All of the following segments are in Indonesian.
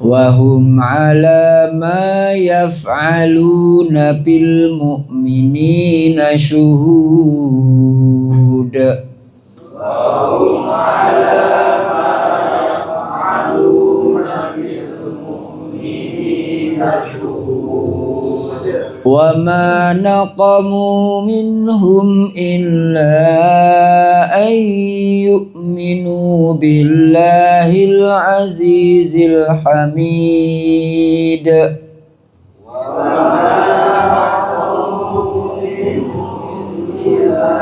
Wahum ala ma yaf'aluna bil mu'minina syuhud. Wahum ala ma yaf'aluna bil mu'minina syuhud. Wa ma naqamu minhum illa an yu'minu billahil azizil hamid. Wa ma naqamu minhum illa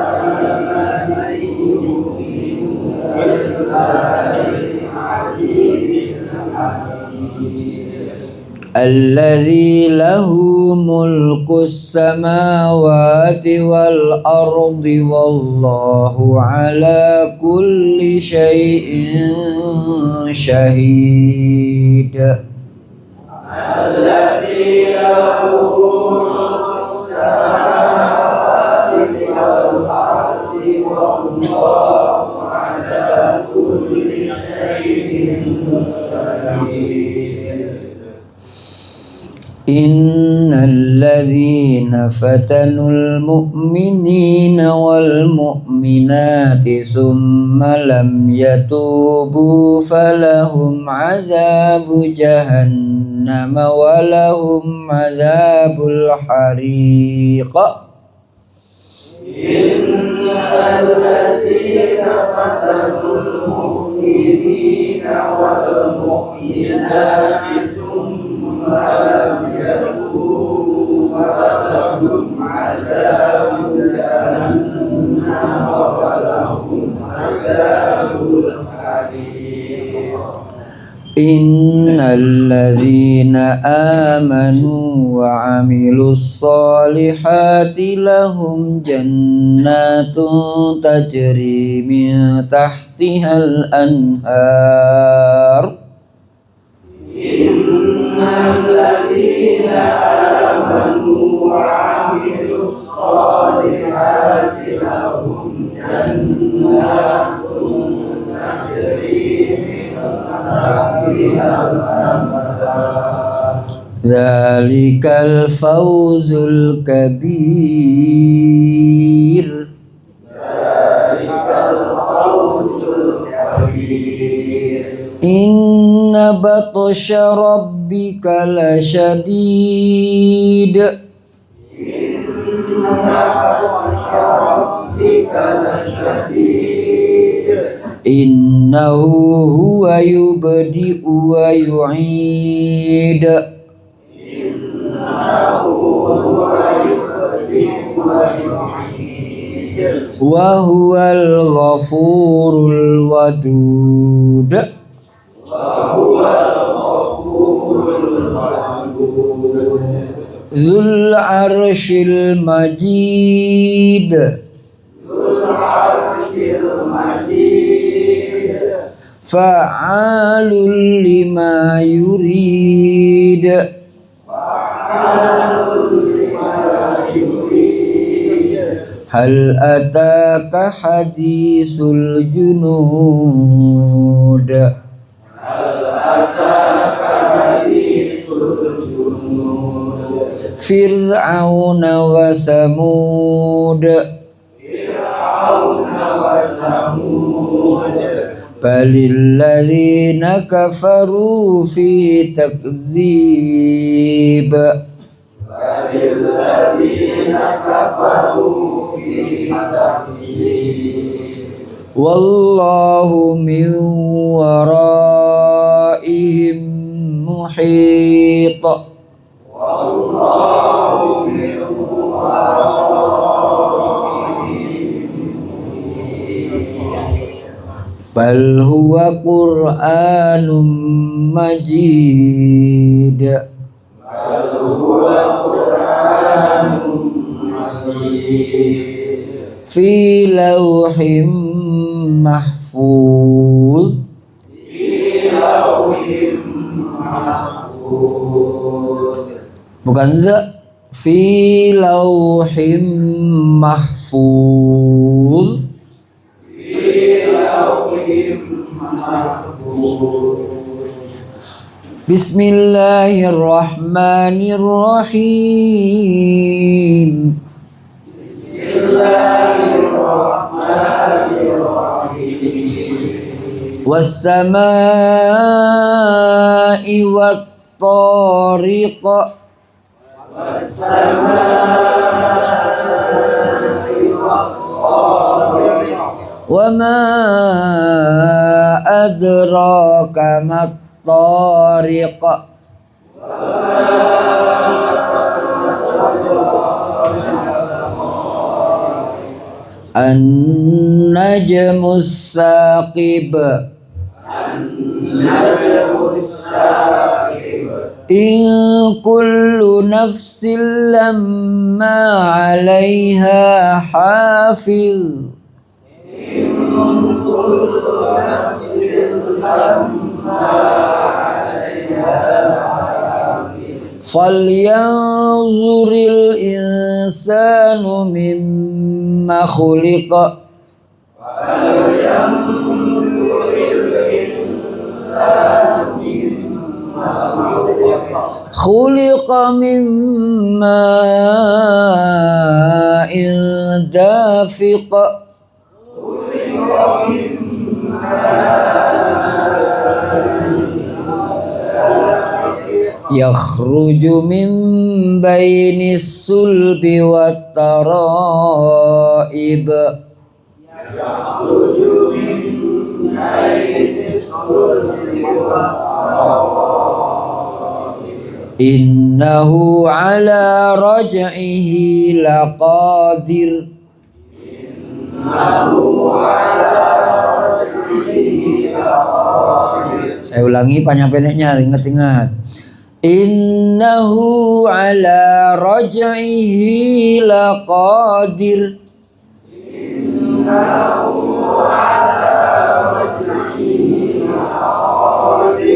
an yu'minu billahil azizil hamid. Alladzi lahu mulkus samawati wal ardi wallahu ala kulli syai'in syahid. Alladzi lahu mulkus samawati wal ardi wallahu ala kulli syai'in syahid. Innal ladzina fatanul mu'minina wal mu'minati summa lam yatubu falahum adzabu jahannam wa lahum adzabul hariq. Innal ladzina fatanul mu'minina wal mu'minati lam yatubu falahum adzabun jahannam wa lahum adzabul hariq. Innal ladzina amanu wa 'amilus solihati lahum jannatun tajri min tahtihal anhar. Innal ladzina amanu wa 'amilus solihati lahum jannatun tajri min tahtihal anhar. Dzalikal fawzul kabir. Dzalikal fawzul kabir. Inna batsha rabbika lasyadid. Inna batsha rabbika lasyadid. Innahu huwa yubdi'u wa yu'id. Innahu huwa yubdi'u wa yu'id. Wa huwal ghafurul wadud. Dzul arsyil majid. Fa'alul lima yurid. Hal ataka hadisul junud. Fir'auna wa Samud. Balil ladzina kafaru fi takdzib. Balil ladzina kafaru fi takdzib. Wallahu min waraihim muhit. Wallahu min waraihim muhit. Bal huwa Qur'anum majid. Bal huwa Qur'anum majid. Fi lauhim mahfuz. Fi lauhim mahfuz. Bukan za, fi lauhim mahfuz. Bismillahirrahmanirrahim. Was-samaa'i wat-tariq. Wa ma adraka mat-tariq. An-najmus saqib. In kullu nafsin lamma 'alaiha hafiz. Falyanzuril insanu mimma khuliqa. Khuliqa min ma'in dafiq. Yakhruju min bainis sulbi wat taraib. Innahu ala raj'ihi laqadir. Saya ulangi panjang pendeknya, ingat-ingat. Innahu ala raj'ihi laqadir.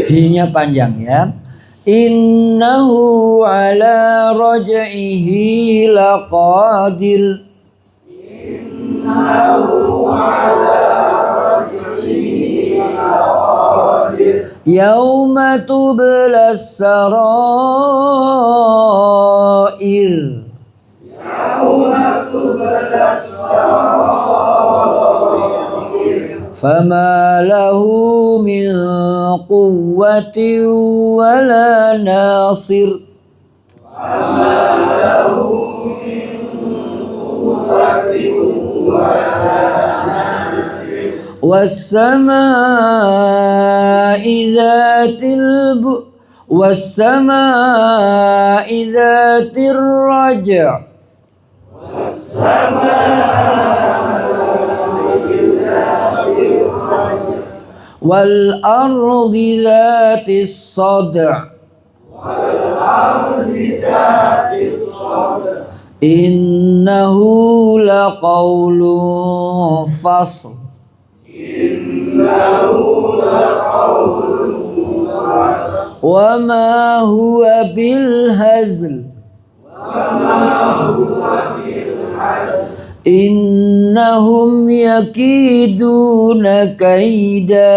Hi-nya panjang ya. Innahu ala raj'ihi laqadir. Yauma tublas sarair. Fama lahu min quwwatin wala nasir. Was-samaa'i dzatir raja'. Wal ardi dzatis sad'. Innahu laqawlun fasl. Wa ma huwa bil hazl. Innahum yakiduna kaida.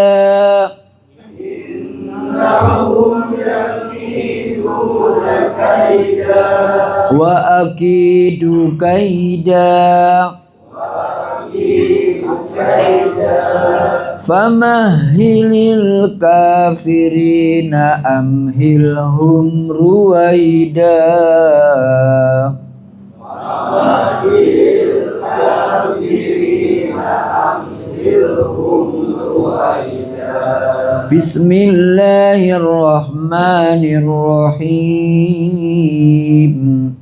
Wa akidu kaida. Famahhilil kafirina amhilhum ruwaida. Bismillahirrahmanirrahim.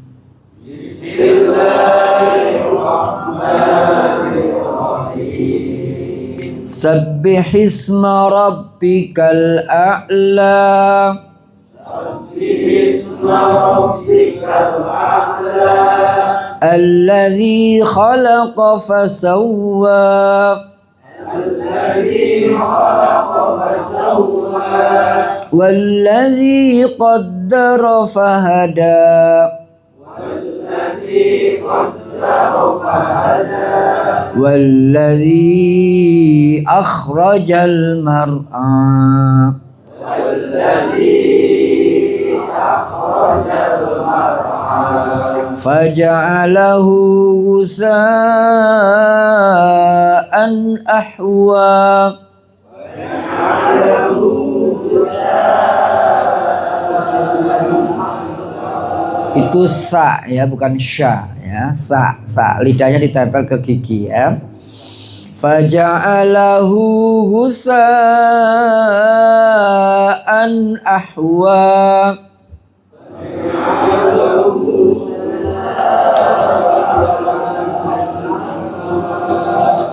Sabbihisma rabbikal a'la. Alladzi khalaqa fasawwa. Walladzi qaddara fahada. والذي أخرج المرعى فجعله غثاء أحوى. Itu sa ya, bukan sya ya. Sa lidahnya ditempel ke gigi ya. Faja'alahu ghusa'an ahwa.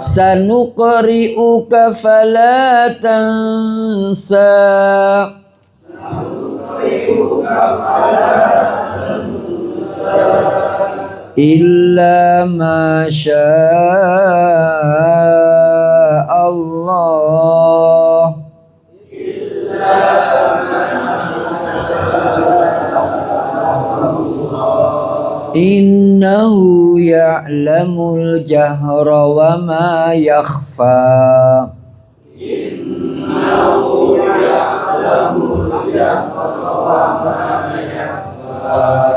Sanuqri'uka fala tansa illa ma syaa Allah. Innahu ya'lamul jahra wa ma yakhfa.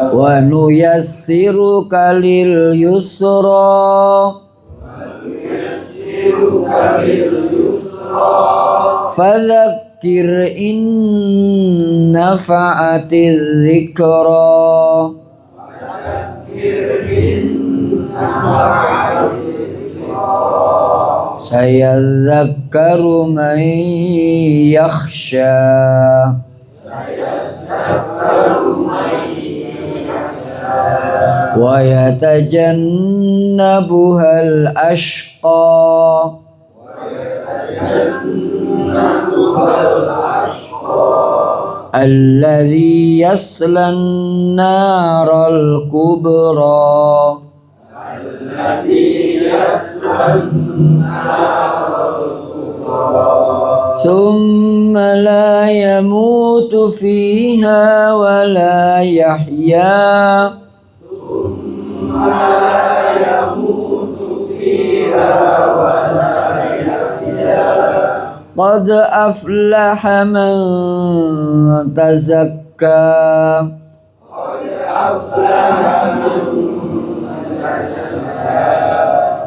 Wa nuyassiruka lil yusra. Fadzakkir in nafa'atiz dzikra. Sayadzakkaru man yakhsha. Wa yatajannabuhal ashqa. Alladhi yaslan naral kubra. Thumma la yamutu fiha wa la yahya. Qad aflaha man tazakka.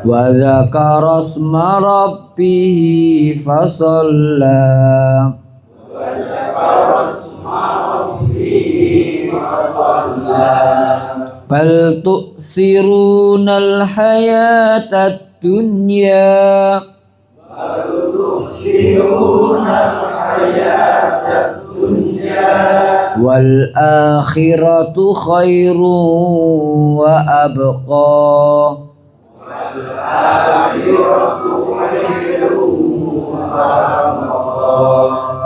Wa dzakara isma rabbih fasalla. Bal tu'sirunal hayatad dunya. Wal akhiratu khairun wa abqa.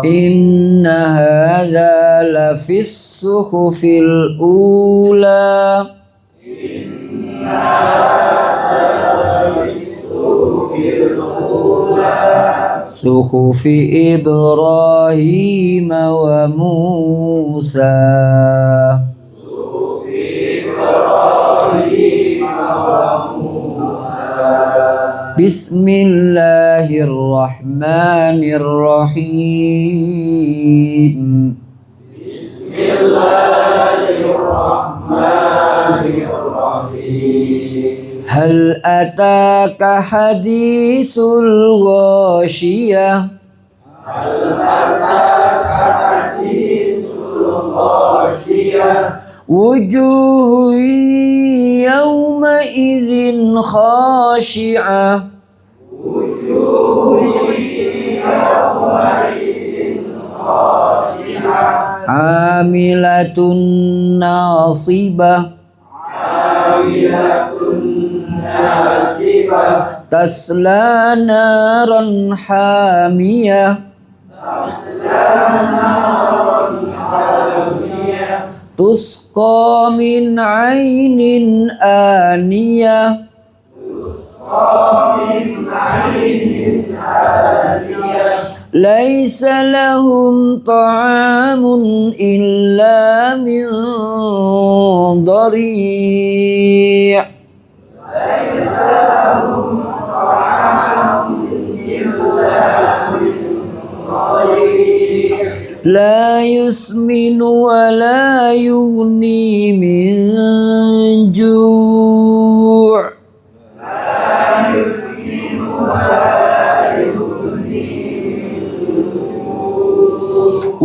Inna hadza lafis suhufil ula. Suhufi Ibrahim wa Musa. Bismillahirrahmanirrahim. Hal ataka hadithul ghashiyah. Wujuhun yawma idzin khashi'ah. Amilatun nasibah. Tasla naran hamiyah. Tusqa min ainin aniyah. Laisa lahum ta'amun illa min dhari'. La yusminu wa la yughni min ju'.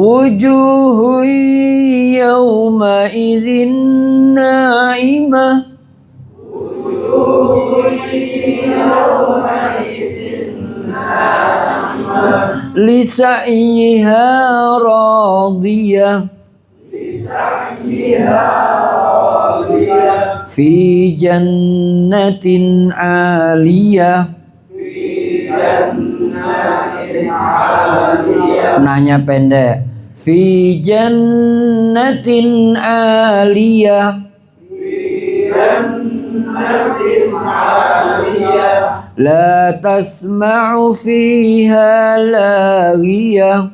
Wujuhun yawma idzin na'imah li sa'yiha radiyah fi jannatin 'aliyah. Nanya pendek. Fi jannatin 'aliyah. La tasma'u fiha laghiyah.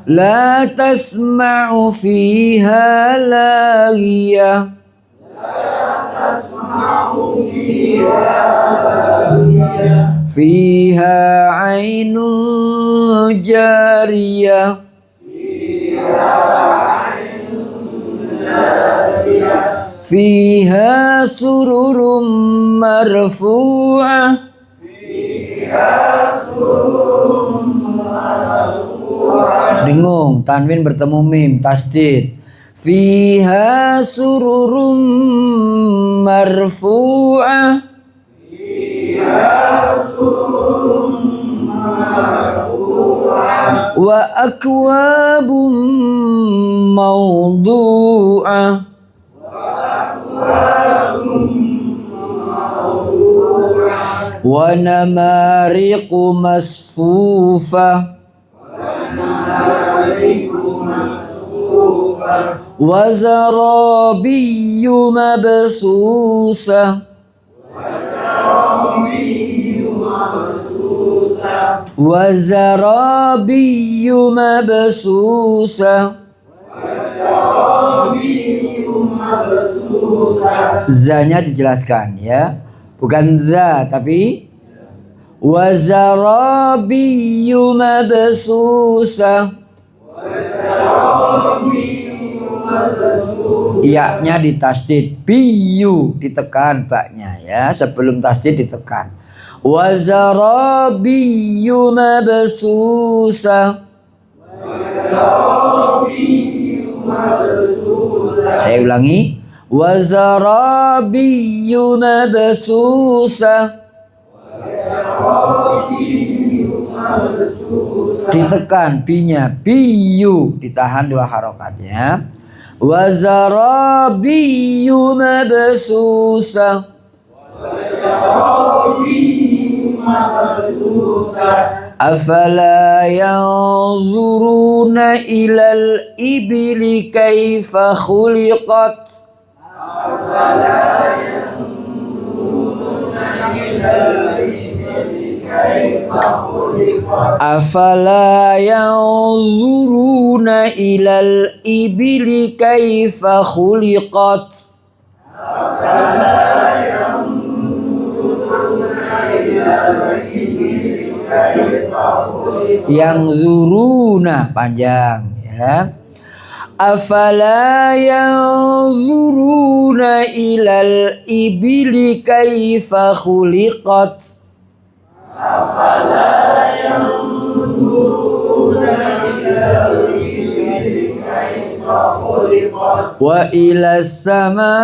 La tasma'u fiha laghiyah. Fiha 'ainun jariyah. Fiha sururum marfu'ah. Dengung, tanwin bertemu mim, tasdid. Fiha sururum marfu'ah. Wa akwabum mawdu'ah. Wa namariqu masfufah. Wa zarabiyyu mabsusah. Wa zarabiyyu mabsusah. Zanya dijelaskan ya, bukan za tapi wa zarabiyyu mabsusah. Iya-nya ditasdid, biyu ditekan baknya ya, sebelum tasdid ditekan. Wa zarabiyyu mabsusah. Saya ulangi. Wa zarabiyyu mabsusah. Ditekan binya, biyu ditahan dua harokatnya. Wa zarabiyyu mabsusah. Afala yanzuruna ilal ibli kaifa khuliqat. Afala yanzuruna ilal ibli kaifa khuliqat. Yang zuruna panjang ya. Afala yanzuruna ilal ibli kaifa khuliqat. Afala yanzuruna ilal ibli kaifa khuliqat. Wa ilas samai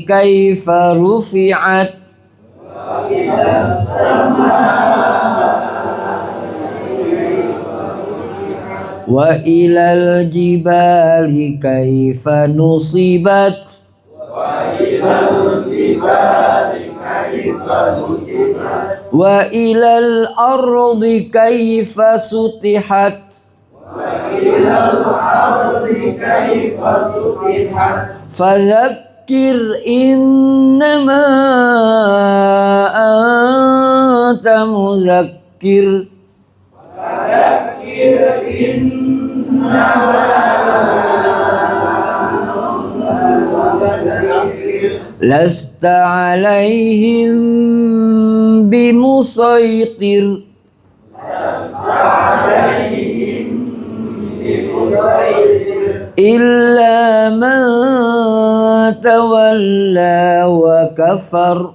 kaifa rufi'at. Wa ilal jibali kaifa nusibat. Wa ilal ardi kaifa sutihat. Fadzakkir innama anta muzakkir. Lasta alaihim bimusaitir. Illa man tawalla wa kafar.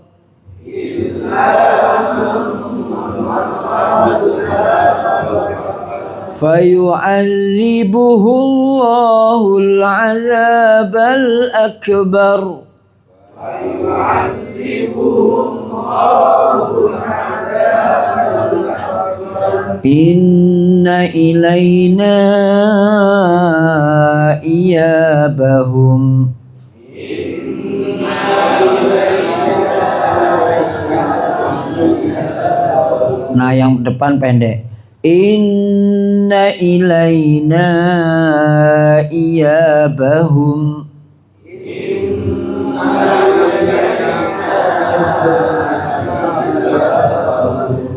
Fayu'adzibuhu Allahul 'adzabal akbar. Inna ilayna iyabahum. Nah, yang depan pendek. Inna ilayna iyabahum.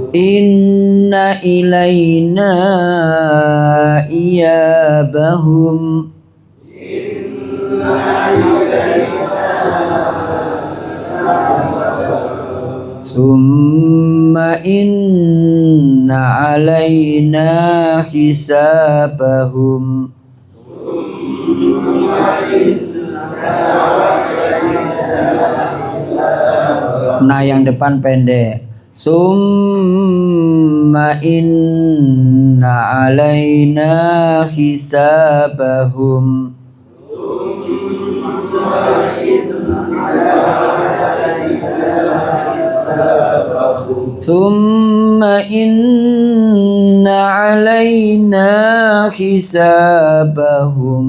Inna ilayna iyabahum. Summa inna alayna hisabahum. Nah, yang depan pendek. Summa inna alayna hisabahum. Summa inna alayna hisabahum.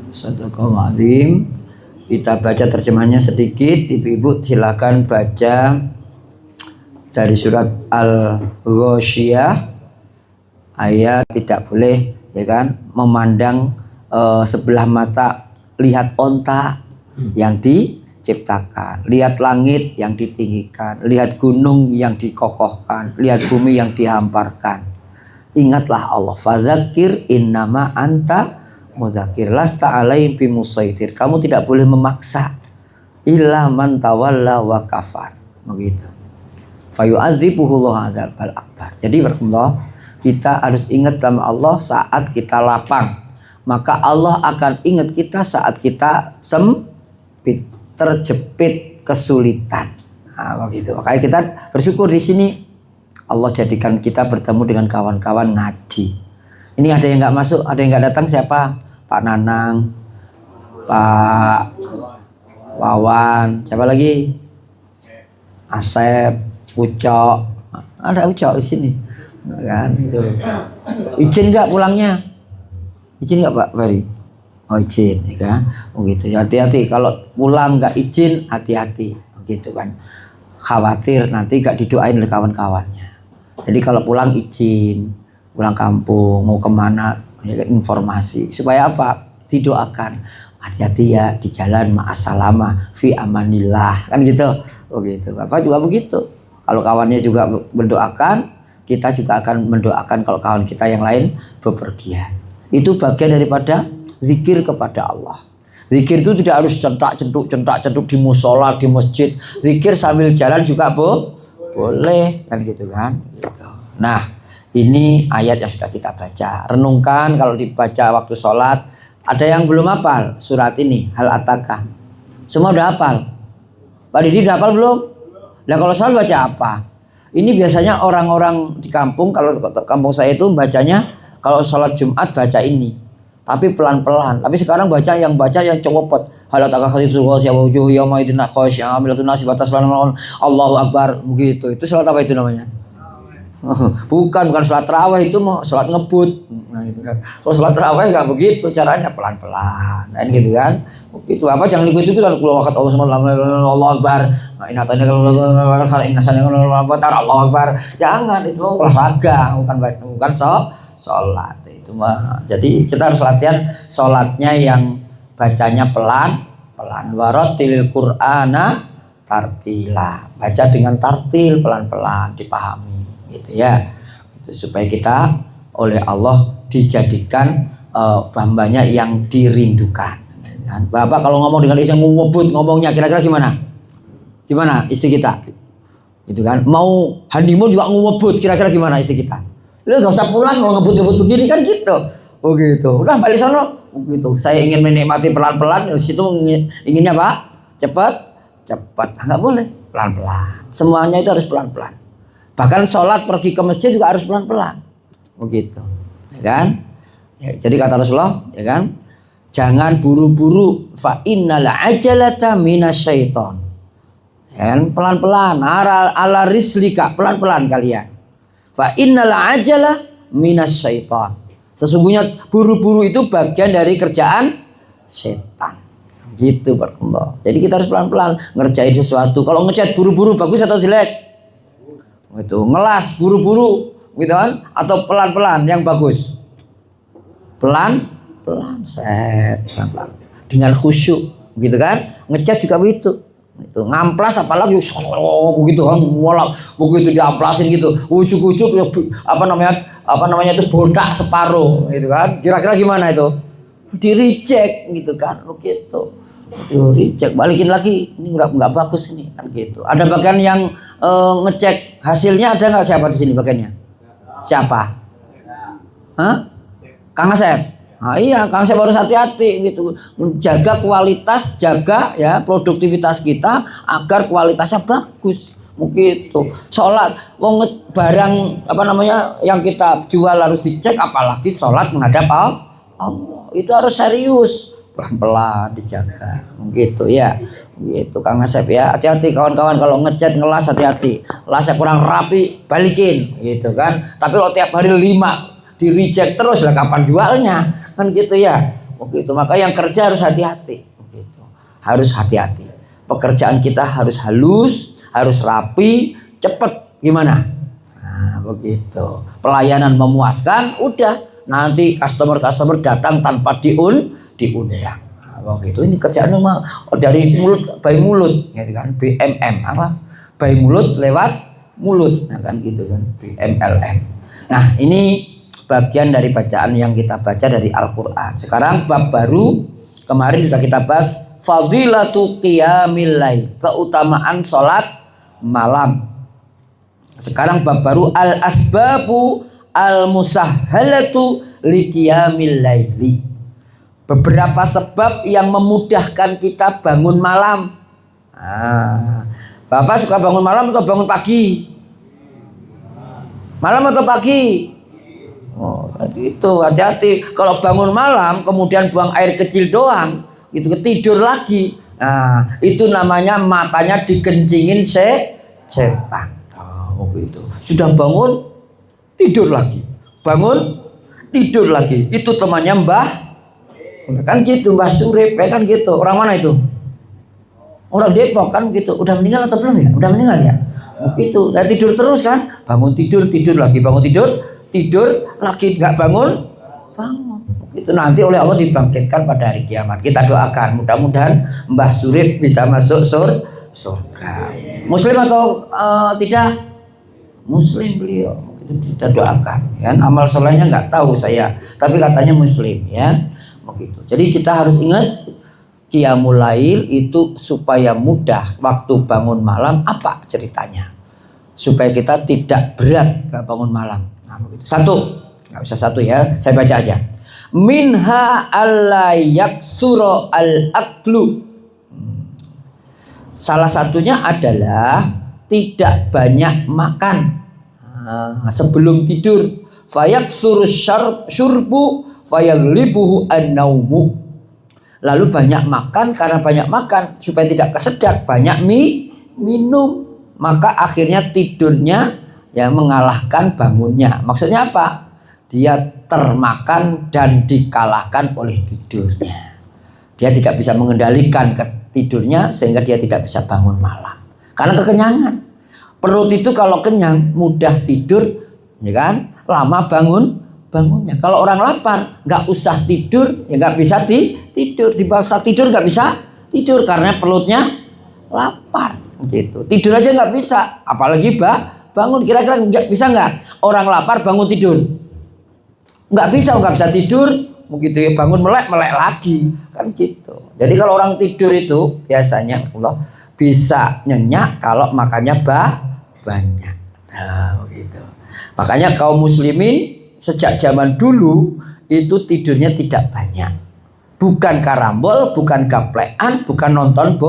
Sadaqallahul azim. Kita baca terjemahnya sedikit. Ibu-ibu silakan baca dari surat Al-Ghasyiyah ayat tidak boleh ya kan memandang sebelah mata, lihat onta yang diciptakan, lihat langit yang ditinggikan, lihat gunung yang dikokohkan, lihat bumi yang dihamparkan. Ingatlah Allah, fadzakir innama anta mudzakir lasta alaihim bimusaitir. Kamu tidak boleh memaksa, illa man tawalla wa kafar. Begitu. Fayu'adzibuhullahu adzabal akbar. Jadi berkumlah, kita harus ingat nama Allah saat kita lapang. Maka Allah akan ingat kita saat kita sempit, terjepit, kesulitan. Nah, begitu. Makanya kita bersyukur di sini Allah jadikan kita bertemu dengan kawan-kawan ngaji. Ini ada yang nggak masuk, ada yang nggak datang siapa? Pak Nanang, Pak Wawan, siapa lagi? Asep, Ucok, ada Ucok di sini, kan? Gitu. Izin nggak pulangnya? Izin nggak Pak Ferry? Oh izin, ya kan? Oh gitu. Hati-hati kalau pulang nggak izin, hati-hati, gitu kan? Khawatir nanti nggak didoain oleh kawan-kawannya. Jadi kalau pulang izin, pulang kampung mau kemana, ya, informasi supaya apa? Didoakan. Hati-hati ya di jalan, ma'assalama fi amanillah, kan gitu. Oh gitu. Bapak juga begitu. Kalau kawannya juga mendoakan, kita juga akan mendoakan kalau kawan kita yang lain bepergian. Itu bagian daripada zikir kepada Allah. Zikir itu tidak harus centak-centuk di musola, di masjid. Zikir sambil jalan juga boleh, kan gitu kan. Gitu. Nah, ini ayat yang sudah kita baca. Renungkan kalau dibaca waktu sholat. Ada yang belum hafal surat ini, hal ataka. Semua udah hafal. Pak Didi udah hafal belum? Nah kalau sholat baca apa? Ini biasanya orang-orang di kampung, kalau kampung saya itu bacanya kalau sholat Jumat baca ini, tapi pelan-pelan. Tapi sekarang baca yang cepet. Halataka khatisul ghasiyah wa wujuhu yawma idin khasyi'ah amilatun nasibatas Allahu akbar, begitu. Itu sholat apa itu namanya? Bukan sholat tarawih, itu mau sholat ngebut. Nah, gitu kan. Kalau sholat tarawih nggak begitu caranya, pelan-pelan, kan gitu kan. Begitu apa jangan ikut-ikut kan kalau waktu Allah SWT Allah Akbar. Inatanya kalau inasanya kalau Allah Akbar. Jangan, itu olahraga, bukan sholat itu mah. Jadi kita harus latihan sholatnya yang bacanya pelan-pelan. Warattilil Qur'ana tartila. Baca dengan tartil, pelan-pelan, dipahami. Gitu ya, gitu, supaya kita oleh Allah dijadikan hambanya yang dirindukan. Bapak kalau ngomong dengan istri ngebut ngomongnya kira-kira gimana? Gimana istri kita? Gitu kan? Mau honeymoon juga ngebut kira-kira gimana istri kita? Lu gak usah pulang kalau ngebut-ngebut begini kan gitu. Oh gitu. Udah balik sana. Oh gitu. Saya ingin menikmati pelan-pelan. Di situ inginnya Pak, cepat. Enggak boleh, pelan-pelan. Semuanya itu harus pelan-pelan. Bahkan sholat pergi ke masjid juga harus pelan-pelan, begitu, ya kan? Ya, jadi kata Rasulullah, ya kan? Jangan buru-buru. Fa innal ajalata minasyaiton. Ya, pelan-pelan. Ala rislika, pelan-pelan kalian. Fa innal ajala minasyaiton. Sesungguhnya buru-buru itu bagian dari kerjaan setan. Gitu berkembang. Jadi kita harus pelan-pelan ngerjain sesuatu. Kalau ngecat buru-buru bagus atau jelek? Itu ngelas buru-buru gitu kan, atau pelan-pelan yang bagus? Pelan-pelan dengan khusyuk gitu kan. Ngecat juga begitu. Itu ngamplas apalagi begitu kan, begitu diamplasin gitu. Ujuk-ujuk apa namanya itu bodak separuh gitu kan. Kira-kira gimana itu? Di reject gitu kan, begitu. Itu reject, balikin lagi, ini nggak bagus ini kan gitu. Ada bagian yang ngecek hasilnya, ada nggak siapa di sini bagiannya? Siapa? Hah? Kang Asep. Nah, iya, Kang Asep harus hati-hati gitu, jaga kualitas, jaga ya produktivitas kita agar kualitasnya bagus. Begitu. Sholat, barang apa namanya yang kita jual harus dicek, apalagi sholat menghadap Allah. Itu harus serius. Pelan-pelan dijaga, gitu ya, gitu Kang Asep ya. Hati-hati kawan-kawan kalau ngecat ngelas, hati-hati, lasnya kurang rapi balikin, gitu kan. Tapi kalau tiap hari 5 di reject terus lah kapan jualnya, kan gitu ya. Begitu, maka yang kerja harus hati-hati, begitu, harus hati-hati. Pekerjaan kita harus halus, harus rapi, cepet, gimana? Nah, begitu. Pelayanan memuaskan, udah. Nanti customer datang tanpa diundang. Nah, gitu. Ini kerjaan mah dari mulut by mulut, gitu kan? BMM apa? By mulut lewat mulut, nah kan gitu kan? BMLM. Nah ini bagian dari bacaan yang kita baca dari Al-Quran. Sekarang bab baru, kemarin sudah kita bahas fadilatu qiyamil lail, keutamaan sholat malam. Sekarang bab baru al-asbabu al-musahhalatu liqiyamil laili. Beberapa sebab yang memudahkan kita bangun malam. Bapak suka bangun malam atau bangun pagi? Malam atau pagi? Oh, itu hati-hati. Kalau bangun malam kemudian buang air kecil doang, gitu tidur lagi. Nah, itu namanya matanya dikencingin setan. Oh, gitu. Sudah bangun tidur lagi, bangun tidur lagi. Itu temannya Mbah, kan gitu, Mbah Surip, kan gitu. Orang mana itu? Orang Depok kan gitu. Udah meninggal atau belum ya? Udah meninggal ya. Begitu. Dan tidur terus kan? Bangun tidur lagi, bangun tidur lagi, nggak bangun. Itu nanti oleh Allah dibangkitkan pada hari kiamat. Kita doakan mudah-mudahan Mbah Surip bisa masuk surga. Muslim atau tidak? Muslim beliau. Kita doakan ya, amal solehnya nggak tahu saya, tapi katanya muslim ya, begitu. Jadi kita harus ingat qiyamul lail itu supaya mudah waktu bangun malam. Apa ceritanya? Supaya kita tidak berat bangun malam. Nah, begitu. Satu, nggak usah satu ya, saya baca aja. Minha alla yaksuro al aklu. Salah satunya adalah tidak banyak makan sebelum tidur. Fayaksuru syurbu fayaglibuhu an-naumu. Lalu banyak makan, karena banyak makan supaya tidak kesedak, banyak minum, maka akhirnya tidurnya ya mengalahkan bangunnya. Maksudnya apa? Dia termakan dan dikalahkan oleh tidurnya. Dia tidak bisa mengendalikan tidurnya sehingga dia tidak bisa bangun malam karena kekenyangan. Perut itu kalau kenyang mudah tidur, ya kan? Lama bangunnya. Kalau orang lapar nggak usah tidur, ya nggak bisa tidur. Dipaksa tidur nggak bisa tidur karena perutnya lapar. Gitu. Tidur aja nggak bisa, apalagi bangun. Kira-kira bisa nggak orang lapar bangun tidur? Nggak bisa tidur. Begitu ya bangun melek lagi kan gitu. Jadi kalau orang tidur itu biasanya Allah bisa nyenyak kalau makannya banyak. Nah, gitu. Makanya kaum muslimin sejak zaman dulu itu tidurnya tidak banyak. Bukan karambol, bukan gaplekan, bukan nonton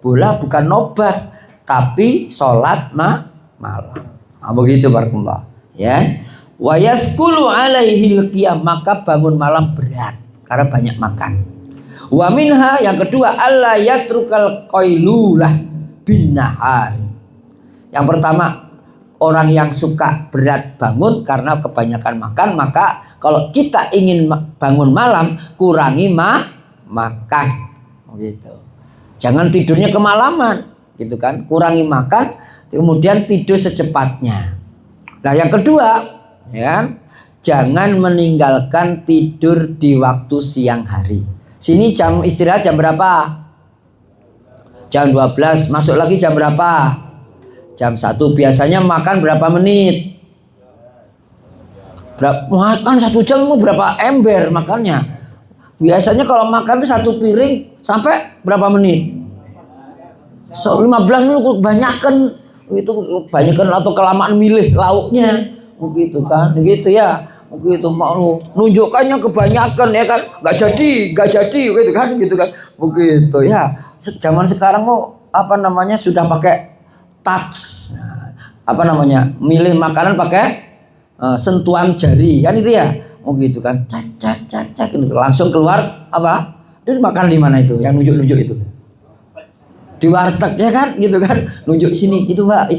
bola, bukan nobar, tapi sholat malam. Nah, begitu barakallah. Ya. Wa yathqulu alaihil qiyam, maka bangun malam berat karena banyak makan. Wa minha, yang kedua, alla yatrukal qailulah bin nahar. Yang pertama, orang yang suka berat bangun karena kebanyakan makan, maka kalau kita ingin bangun malam kurangi makan gitu. Jangan tidurnya kemalaman gitu kan, kurangi makan kemudian tidur secepatnya. Nah, yang kedua, ya, jangan meninggalkan tidur di waktu siang hari. Sini jam istirahat jam berapa? Jam 12. Masuk lagi jam berapa? Jam 1. Biasanya makan berapa menit? Makan 1 jam berapa ember makannya? Biasanya kalau makan itu 1 piring sampai berapa menit? 15 menit kebanyakan. Itu kebanyakan atau kelamaan milih lauknya. Begitu kan, begitu ya, begitu mau nunjukkannya kebanyakan ya kan, nggak jadi, gitu kan, begitu ya. Zaman sekarang mau sudah pakai touch, milih makanan pakai sentuhan jari kan itu ya, begitu kan, cak, langsung keluar apa, dan makan di mana itu, yang nunjuk itu. Di warteg ya kan gitu kan, nunjuk sini itu mbak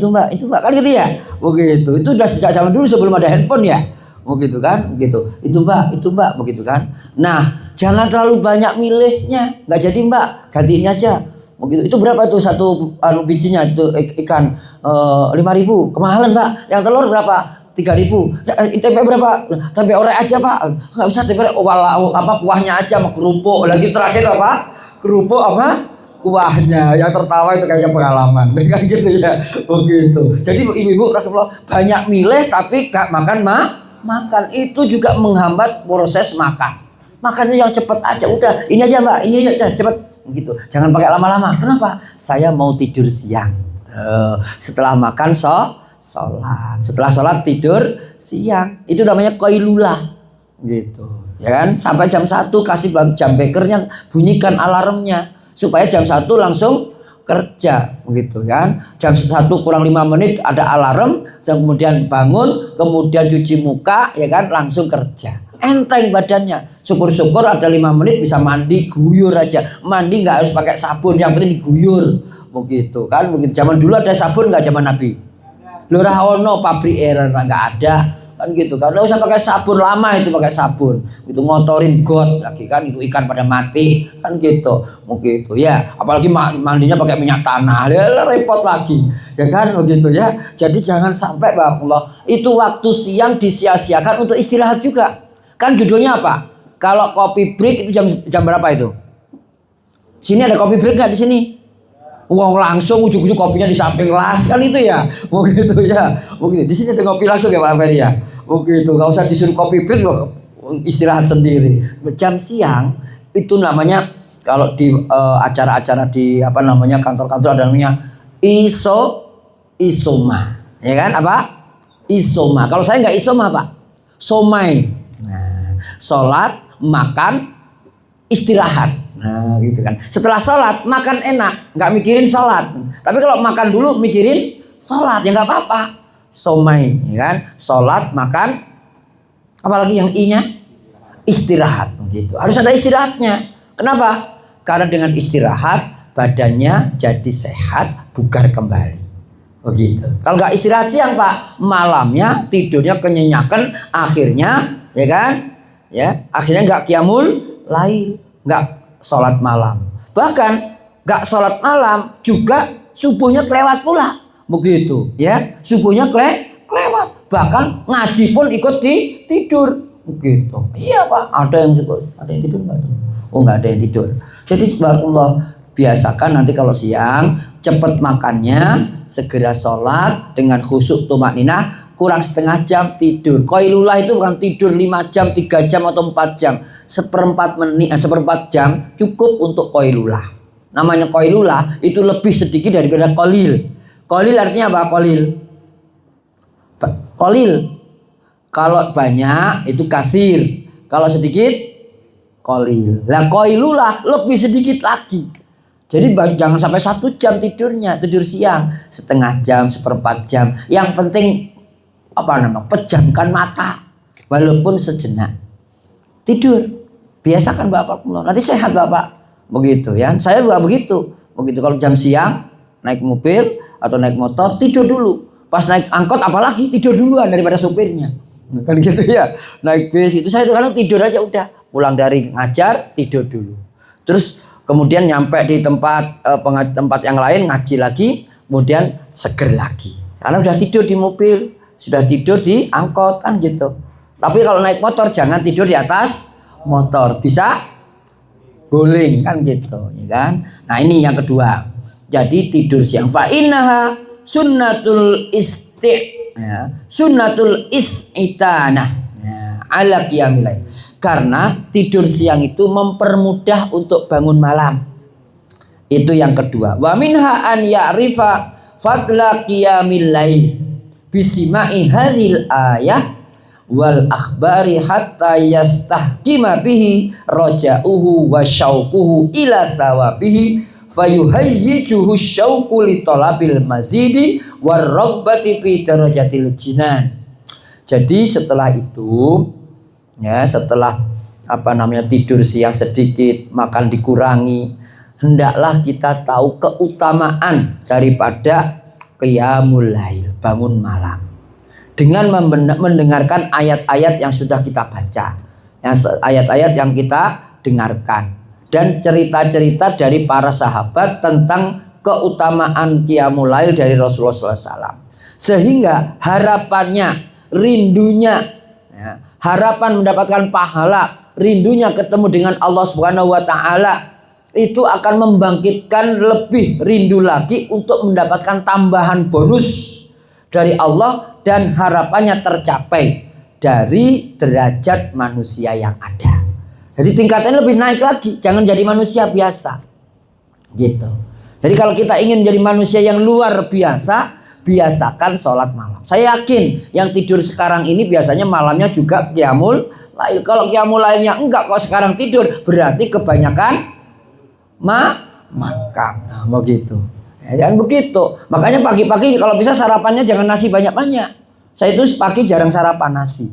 kan gitu ya, begitu. Itu udah sejak zaman dulu sebelum ada handphone ya, begitu kan, begitu. Itu mbak begitu kan. Nah, jangan terlalu banyak milihnya, nggak jadi mbak, ganti ini aja, begitu. Itu berapa itu satu bijinya itu ikan 5.000, kemahalan mbak. Yang telur berapa? 3.000. Tempe berapa? Tempe orek aja pak, nggak usah tempe kuahnya aja sama kerupuk. Lagi terakhir kerupuk kuahnya. Yang tertawa itu kayaknya pengalaman kan gitu ya, begitu. Jadi ibu-ibu banyak milih tapi gak makan itu juga menghambat proses makan. Makannya yang cepat aja, udah ini aja mbak, ini aja cepet begitu. Jangan pakai lama-lama. Kenapa? Saya mau tidur siang. Setelah makan sholat, setelah sholat tidur siang, itu namanya qailulah gitu ya kan. Sampai jam 1 kasih jam bekernya, bunyikan alarmnya supaya jam 1 langsung kerja begitu kan. Jam 1 kurang 5 menit ada alarm, kemudian bangun, kemudian cuci muka ya kan, langsung kerja. Enteng badannya. Syukur-syukur ada 5 menit bisa mandi, guyur aja. Mandi nggak harus pakai sabun, yang penting diguyur begitu kan. Begitu. Zaman dulu ada sabun nggak zaman Nabi? Lurah ono pabrik nggak ada kan gitu kan. Nggak usah pakai sabun, lama itu pakai sabun itu ngotorin got lagi kan, itu ikan pada mati kan gitu begitu ya. Apalagi mandinya pakai minyak tanah, repot lagi ya kan begitu ya. Jadi jangan sampai Allah itu waktu siang disia-siakan untuk istirahat juga kan. Judulnya apa? Kalau kopi break itu jam berapa itu? Sini ada kopi break nggak di sini? Uang langsung ujung-ujung kopinya di samping las kan itu ya, begitu ya, begitu. Di sini ada kopi langsung ya Pak Ferry ya, begitu. Gak usah disuruh kopi break loh, istirahat sendiri. Jam siang itu namanya kalau di acara-acara di kantor-kantor ada namanya isoma, ya kan apa? Isoma. Kalau saya nggak isoma Pak, somai. Nah, sholat, makan, istirahat. Nah gitu kan. Setelah sholat makan enak, nggak mikirin sholat. Tapi kalau makan dulu mikirin sholat ya nggak apa-apa. Somai, ya kan. Sholat, makan, apalagi yang i-nya istirahat. Gitu. Harus ada istirahatnya. Kenapa? Karena dengan istirahat badannya jadi sehat, bugar kembali. Begitu. Kalau nggak istirahat siang Pak, malamnya tidurnya kenyenyakan, akhirnya ya kan, ya akhirnya nggak qiyamul lail, nggak sholat malam. Bahkan nggak sholat malam juga subuhnya kelewat pula, begitu ya, subuhnya kelewat. Bahkan ngaji pun ikut tidur, begitu. Iya Pak, ada yang tidur nggak? Oh nggak ada yang tidur. Jadi barakallah, biasakan nanti kalau siang cepat makannya, segera sholat dengan khusyuk tumakninah, kurang setengah jam tidur. Qailulah itu bukan tidur 5 jam, 3 jam atau 4 jam. Seperempat jam cukup untuk qailulah. Namanya qailulah itu lebih sedikit daripada qalil. Qalil artinya apa? Qalil. Kalau banyak itu kasir. Kalau sedikit qalil. Lah qailulah lebih sedikit lagi. Jadi jangan sampai 1 jam tidurnya, tidur siang, setengah jam, seperempat jam. Yang penting pejamkan mata, walaupun sejenak. Tidur, biasakan Bapak. Nanti sehat Bapak. Begitu ya. Saya juga begitu. Begitu kalau jam siang naik mobil atau naik motor tidur dulu. Pas naik angkot apalagi tidur duluan daripada sopirnya. Kan gitu ya. Naik bis itu saya tuh kadang tidur aja udah. Pulang dari ngajar tidur dulu. Terus kemudian nyampe di tempat yang lain ngaji lagi, kemudian seger lagi. Karena sudah tidur di mobil, sudah tidur di angkot kan gitu. Tapi kalau naik motor jangan tidur di atas motor, bisa guling kan gitu, ya kan? Nah ini yang kedua. Jadi tidur siang. Fa innaha sunnatul sunnatul is'itanah ala qiyamil lail. Karena tidur siang itu mempermudah untuk bangun malam. Itu yang kedua. Wa minha an ya'rifa fadla qiyamil lail bisima'i hadhil ayah wal akhbari hatta yastahkima bihi raja'uhu wa syauquhu ila thawabihi fayuhayyijuhu syauqu li talabil mazidi war raghbati fi darajatil jinan. Jadi setelah itu ya, setelah tidur siang sedikit, makan dikurangi, hendaklah kita tahu keutamaan daripada qiyamul lail, bangun malam, dengan mendengarkan ayat-ayat yang sudah kita baca, ayat-ayat yang kita dengarkan, dan cerita-cerita dari para sahabat tentang keutamaan qiyamul lail dari Rasulullah SAW, sehingga harapannya, rindunya, harapan mendapatkan pahala, rindunya ketemu dengan Allah Subhanahu wa taala itu akan membangkitkan lebih rindu lagi untuk mendapatkan tambahan bonus dari Allah, dan harapannya tercapai dari derajat manusia yang ada. Jadi tingkatannya lebih naik lagi, jangan jadi manusia biasa. Gitu. Jadi kalau kita ingin jadi manusia yang luar biasa, biasakan sholat malam. Saya yakin yang tidur sekarang ini biasanya malamnya juga qiyamul lail. Kalau qiyamul lailnya enggak kok sekarang tidur, berarti kebanyakan makan. Nah, begitu. Ya, jangan begitu. Makanya pagi-pagi kalau bisa sarapannya jangan nasi banyak-banyak. Saya itu pagi jarang sarapan nasi.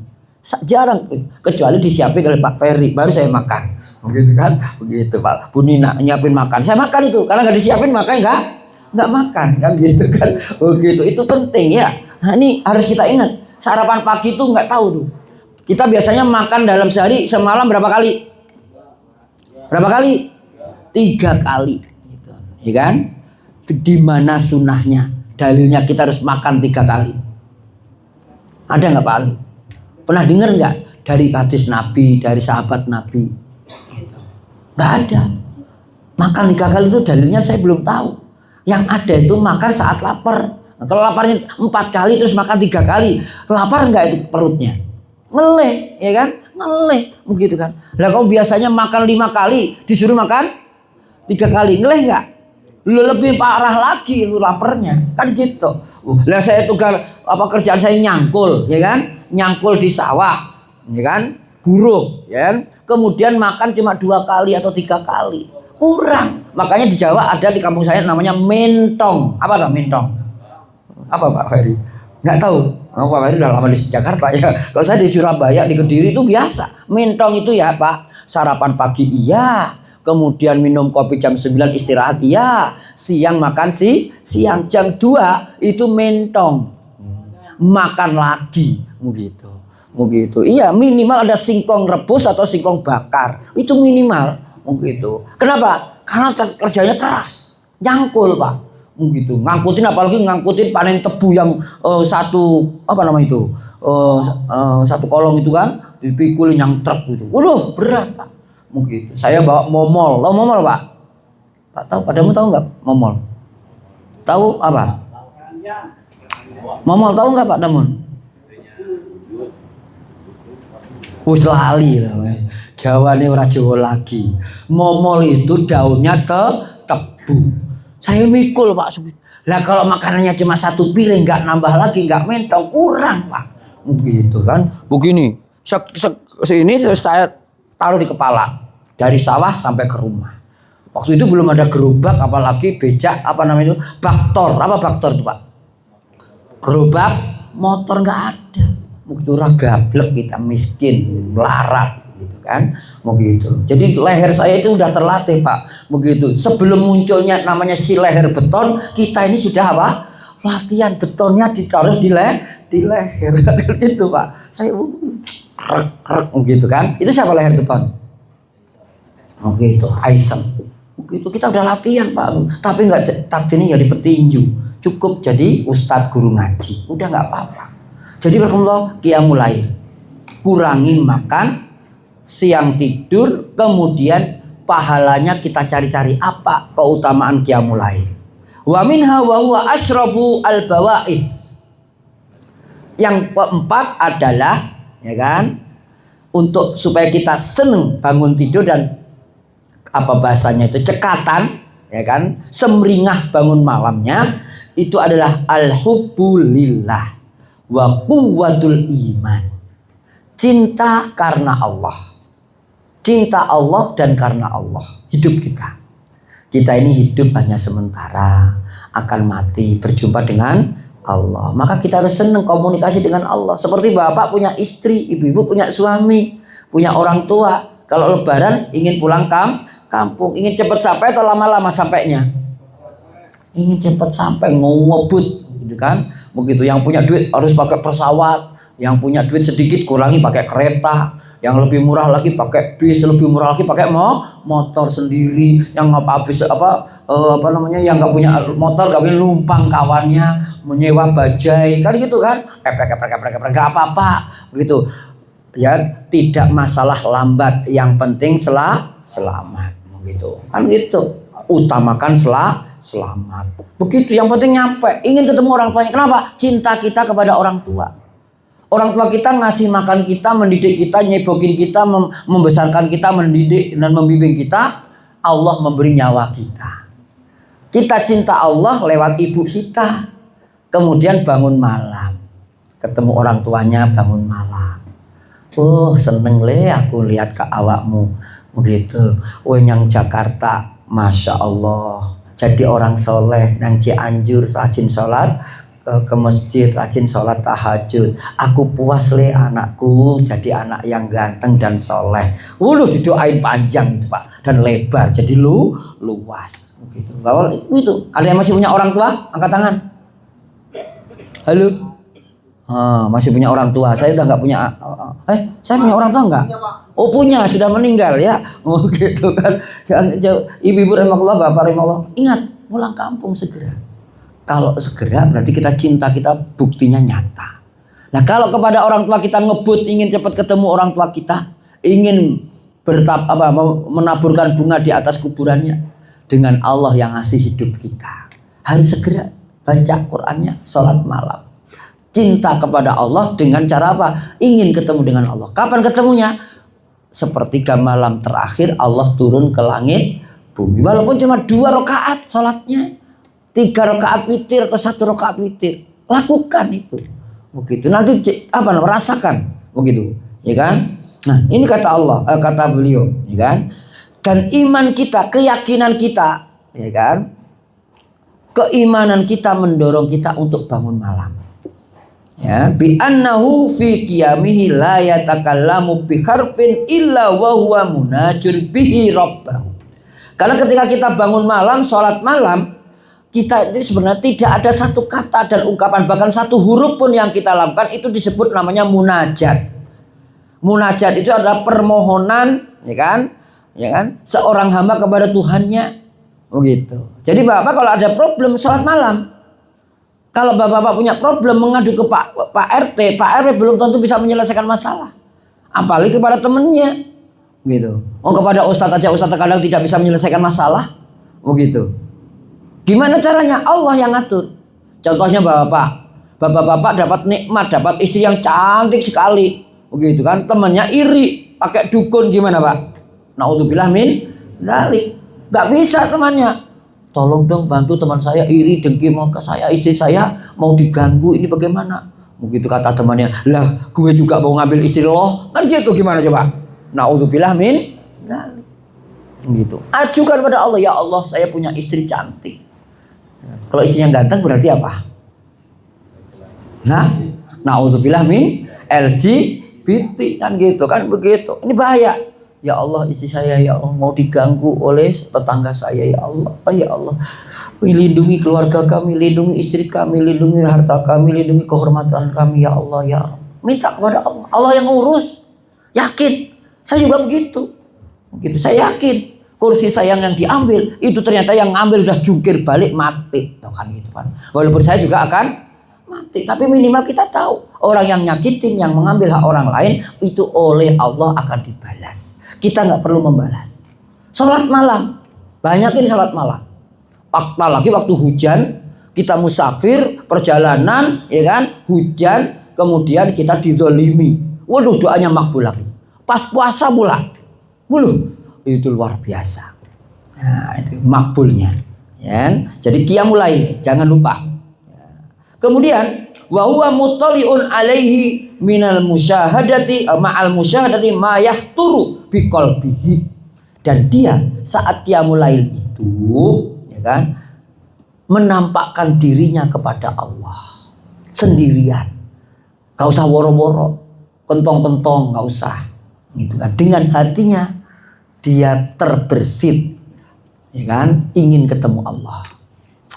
Jarang, kecuali disiapin oleh Pak Ferry baru saya makan. Begitu kan? Begitu Pak. Bu Nina nyiapin makan. Saya makan itu. Karena enggak disiapin makanya enggak makan kan gitu kan. Begitu. Itu penting ya. Nah, ini harus kita ingat. Sarapan pagi itu enggak tahu tuh. Kita biasanya makan dalam sehari semalam berapa kali? Berapa kali? 3 kali gitu. Ya kan? Di mana sunnahnya? Dalilnya kita harus makan 3 kali. Ada nggak Pak Ali? Pernah dengar nggak dari hadis Nabi, dari sahabat Nabi? Gitu. Nggak ada. Makan 3 kali itu dalilnya saya belum tahu. Yang ada itu makan saat lapar. Nah, kalau laparnya 4 kali terus makan 3 kali, lapar nggak itu perutnya? Ngeleh, ya kan? Ngeleh, begitu kan? Lah kalau biasanya makan 5 kali, disuruh makan 3 kali, ngeleh nggak? Lu lebih parah lagi lu laparnya, kan gitu. Lah saya tuh kerjaan saya nyangkul, ya kan? Nyangkul di sawah, ya kan? Buruh, ya kan? Kemudian makan cuma 2 kali atau 3 kali, kurang. Makanya di Jawa ada di kampung saya namanya mentong. Apa tuh mentong? Apa Pak Ferry? Nggak tahu. Pak Ferry udah lama di Jakarta ya. Kalau saya di Surabaya, di Kediri itu biasa. Mentong itu ya Pak, sarapan pagi iya, kemudian minum kopi jam 9 istirahat, iya. Siang makan siang, jam 2 itu mentong, makan lagi, begitu. Iya, minimal ada singkong rebus atau singkong bakar, itu minimal, begitu. Kenapa? Karena kerjanya keras, nyangkul Pak, begitu. Ngangkutin, apalagi ngangkutin panen tebu yang satu satu kolong itu kan, dipikulin yang truk gitu. Waduh, berat Pak, begitu. Saya bawa momol, tahu momol Pak? Pak tahu? Padamu tahu nggak momol? Tahu apa? Momol tahu nggak Pak Damun? Wis lali lah, Jawa ini ora Jawa lagi. Momol itu daunnya tebu. Saya mikul Pak. Lah kalau makanannya cuma satu piring, nggak nambah lagi, nggak mentong, kurang Pak. Begitu kan? Begini, sini saya taruh di kepala, dari sawah sampai ke rumah. Waktu itu belum ada gerobak, apalagi becak, apa namanya itu, baktor. Apa baktor itu Pak? Gerobak, motor nggak ada. Begitu gablek, kita miskin, melarat gitu kan, begitu. Jadi leher saya itu udah terlatih Pak, begitu. Sebelum munculnya namanya si leher beton, kita ini sudah apa? Latihan betonnya ditaruh di leher itu Pak. Saya begitu kan. Itu siapa leher beton? Begitu, Aisyah. Begitu, kita udah latihan Pak, tapi nggak takdirnya jadi petinju, cukup jadi ustadz guru ngaji, udah nggak apa-apa. Jadi berkumpulah qiyamul lail, kurangi makan, siang tidur, kemudian pahalanya kita cari-cari apa keutamaan qiyamul lail. Wa minha wa huwa asyrabu al bawais. Yang keempat adalah, ya kan, untuk supaya kita seneng bangun tidur dan apa bahasanya itu, cekatan, ya kan, semringah bangun malamnya, itu adalah al-hubbu lillah wa quwwatul iman. Cinta karena Allah. Cinta Allah dan karena Allah. Hidup kita. Kita ini hidup hanya sementara, akan mati, berjumpa dengan Allah. Maka kita harus senang komunikasi dengan Allah. Seperti bapak punya istri, ibu-ibu punya suami, punya orang tua. Kalau lebaran ingin pulang kampung, ingin cepat sampai atau lama-lama sampainya? Ingin cepat sampai, ngebut gitu kan. Begitu, yang punya duit harus pakai pesawat, yang punya duit sedikit kurangi pakai kereta, yang lebih murah lagi pakai bis, lebih murah lagi pakai motor sendiri, yang habis yang nggak punya motor nggak punya numpang kawannya, menyewa bajai, kan gitu kan, keprek nggak apa-apa begitu ya, tidak masalah lambat, yang penting selamat begitu kan, gitu, utamakan selamat. Begitu, yang penting nyampe. Ingin ketemu orang tuanya. Kenapa? Cinta kita kepada orang tua. Orang tua kita ngasih makan kita, mendidik kita, nyebokin kita, membesarkan kita, mendidik dan membimbing kita. Allah memberi nyawa kita. Kita cinta Allah lewat ibu kita. Kemudian bangun malam, ketemu orang tuanya, bangun malam. Seneng aku lihat ke awakmu. Begitu. Yang Jakarta, Masya Allah, jadi orang soleh, nang Cianjur rajin sholat ke masjid, rajin sholat tahajud. Aku puas anakku jadi anak yang ganteng dan soleh. Didoain panjang itu Pak, dan lebar, jadi luas. Gitu. Kalau itu ada yang masih punya orang tua, angkat tangan. Halo. Masih punya orang tua. Saya udah nggak punya. Saya punya orang tua nggak? Oh punya, sudah meninggal ya. Gitu kan. Ibu-ibu rahimahullah, bapak rahimahullah, ingat pulang kampung segera. Kalau segera berarti kita cinta kita buktinya nyata. Nah kalau kepada orang tua kita ngebut, ingin cepat ketemu orang tua kita, ingin menaburkan bunga di atas kuburannya, dengan Allah yang ngasih hidup kita, harus segera baca Qur'annya, sholat malam. Cinta kepada Allah dengan cara apa? Ingin ketemu dengan Allah. Kapan ketemunya? Sepertiga malam terakhir Allah turun ke langit bumi. Walaupun cuma 2 rakaat sholatnya, 3 rakaat witir atau 1 rakaat witir, lakukan itu. Begitu. Nanti rasakan begitu, ya kan? Nah, ini kata Allah, kata beliau, ya kan? Dan iman kita, keyakinan kita, ya kan? Keimanan kita mendorong kita untuk bangun malam. Ya, bi annahu fi qiyamihi la yatakallamu bi harfin illa wa huwa munajun bihi rabbahu. Karena ketika kita bangun malam, sholat malam, kita ini sebenarnya tidak ada satu kata dan ungkapan, bahkan satu huruf pun yang kita lakukan itu disebut namanya munajat. Munajat itu adalah permohonan, ya kan, seorang hamba kepada Tuhannya, begitu. Jadi Bapak kalau ada problem sholat malam, kalau Bapak punya problem mengadu ke Pak RT, Pak RT belum tentu bisa menyelesaikan masalah, apalagi kepada temennya, gitu. Kepada Ustadz aja, Ustadz kadang tidak bisa menyelesaikan masalah, begitu. Gimana caranya? Allah yang ngatur. Contohnya bapak dapat nikmat, dapat istri yang cantik sekali, begitu kan? Temannya iri, pakai dukun, gimana Pak? Naudzubillah min dzalik. Gak bisa temannya. Tolong dong bantu teman saya iri, dengki mau ke saya, istri saya mau diganggu, ini bagaimana? Begitu kata temannya, lah gue juga mau ngambil istri lo, kan gitu, gimana coba? Naudzubillah min dzalik. Gitu. Ajukan pada Allah, ya Allah saya punya istri cantik. Kalau istrinya ganteng berarti apa? Nah, naudzubillah min LGBT, kan gitu, kan begitu. Ini bahaya. Ya Allah istri saya ya Allah mau diganggu oleh tetangga saya, ya Allah. Oh ya Allah, lindungi keluarga kami, lindungi istri kami, lindungi harta kami, lindungi kehormatan kami, ya Allah, ya Allah. Minta kepada Allah, Allah yang ngurus. Yakin, saya juga begitu. Begitu, saya yakin. Kursi saya yang diambil itu ternyata yang ngambil udah jungkir balik mati, tuh kan gitu kan. Walaupun saya juga akan mati, tapi minimal kita tahu orang yang nyakitin, yang mengambil hak orang lain itu oleh Allah akan dibalas. Kita nggak perlu membalas. Sholat malam, banyakin sholat malam. Apalagi waktu hujan, kita musafir, perjalanan, ya kan, hujan, kemudian kita dizolimi. Waduh, doanya makbul lagi. Pas puasa pula, itu luar biasa. Nah, itu makbulnya. Ya. Jadi qiyamul lail, jangan lupa. Kemudian wa huwa muttali'un alaihi minal musyahadati ma'al musyahadati ma yahturu biqalbihi. Dan dia saat qiyamul lail itu, ya kan, menampakkan dirinya kepada Allah sendirian. Gak usah woro-woro, kentong-kentong, gak usah. Gitu kan. Dengan hatinya dia terbersit, ya kan, ingin ketemu Allah.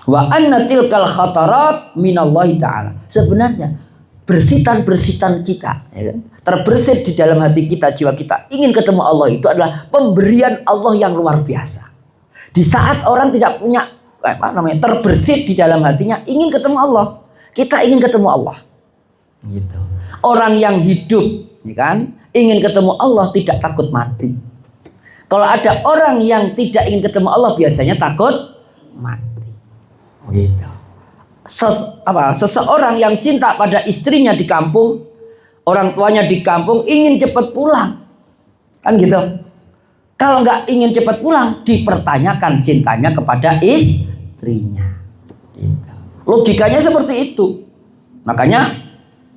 Wa anna tilkal khatarat minallahi ta'ala. Sebenarnya bersitan-bersitan kita, ya kan, terbersit di dalam hati kita, jiwa kita ingin ketemu Allah, itu adalah pemberian Allah yang luar biasa. Di saat orang tidak punya terbersit di dalam hatinya ingin ketemu Allah, kita ingin ketemu Allah. Gitu. Orang yang hidup, ya kan, ingin ketemu Allah tidak takut mati. Kalau ada orang yang tidak ingin ketemu Allah biasanya takut mati. Begitu. Seseorang yang cinta pada istrinya di kampung, orang tuanya di kampung, ingin cepat pulang, kan gitu. Kalau nggak ingin cepat pulang, dipertanyakan cintanya kepada istrinya. Gitu. Logikanya seperti itu. Makanya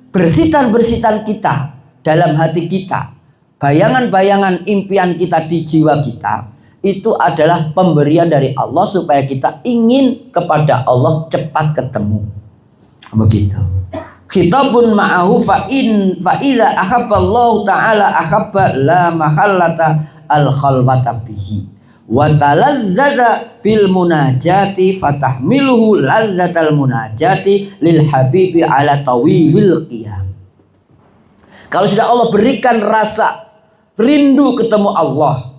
bersitan-bersitan kita dalam hati kita, bayangan-bayangan impian kita di jiwa kita, itu adalah pemberian dari Allah supaya kita ingin kepada Allah cepat ketemu. Begitu. Khitabun ma'ahu fa'idha ahabballahu ta'ala ahabba la mahallata al-khalwata bihi wa taladzada bil munajati fatahmiluhu lazzatal munajati lil habibi ala tawilil qiyam. Kalau sudah Allah berikan rasa rindu ketemu Allah,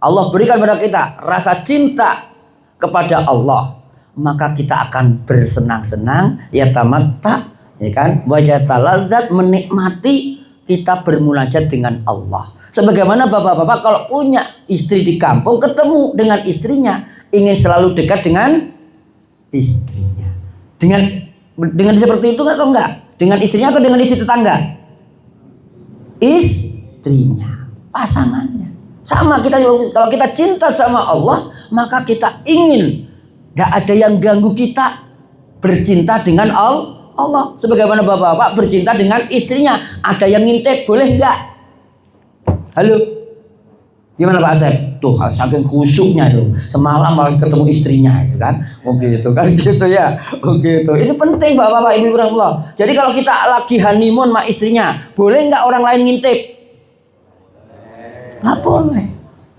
Allah berikan pada kita rasa cinta kepada Allah, maka kita akan bersenang-senang, ya tamatta, ya kan, wajah taladzat, menikmati kita bermunajat dengan Allah. Sebagaimana bapak-bapak kalau punya istri di kampung, ketemu dengan istrinya, ingin selalu dekat dengan istrinya. Dengan seperti itu atau enggak? Dengan istrinya atau dengan istri tetangga? Istrinya, pasangannya. Sama kita, kalau kita cinta sama Allah, maka kita ingin gak ada yang ganggu kita bercinta dengan Allah. Sebagaimana bapak-bapak bercinta dengan istrinya, ada yang ngintip, boleh nggak? Halo, gimana Pak Asep? Tuh saking khusyuknya tuh, semalam harus ketemu istrinya itu kan, begitu kan, gitu ya, begitu. Ini penting bapak-bapak ibu rahmatullah. Jadi kalau kita lagi honeymoon sama istrinya, boleh nggak orang lain ngintip? Nggak boleh,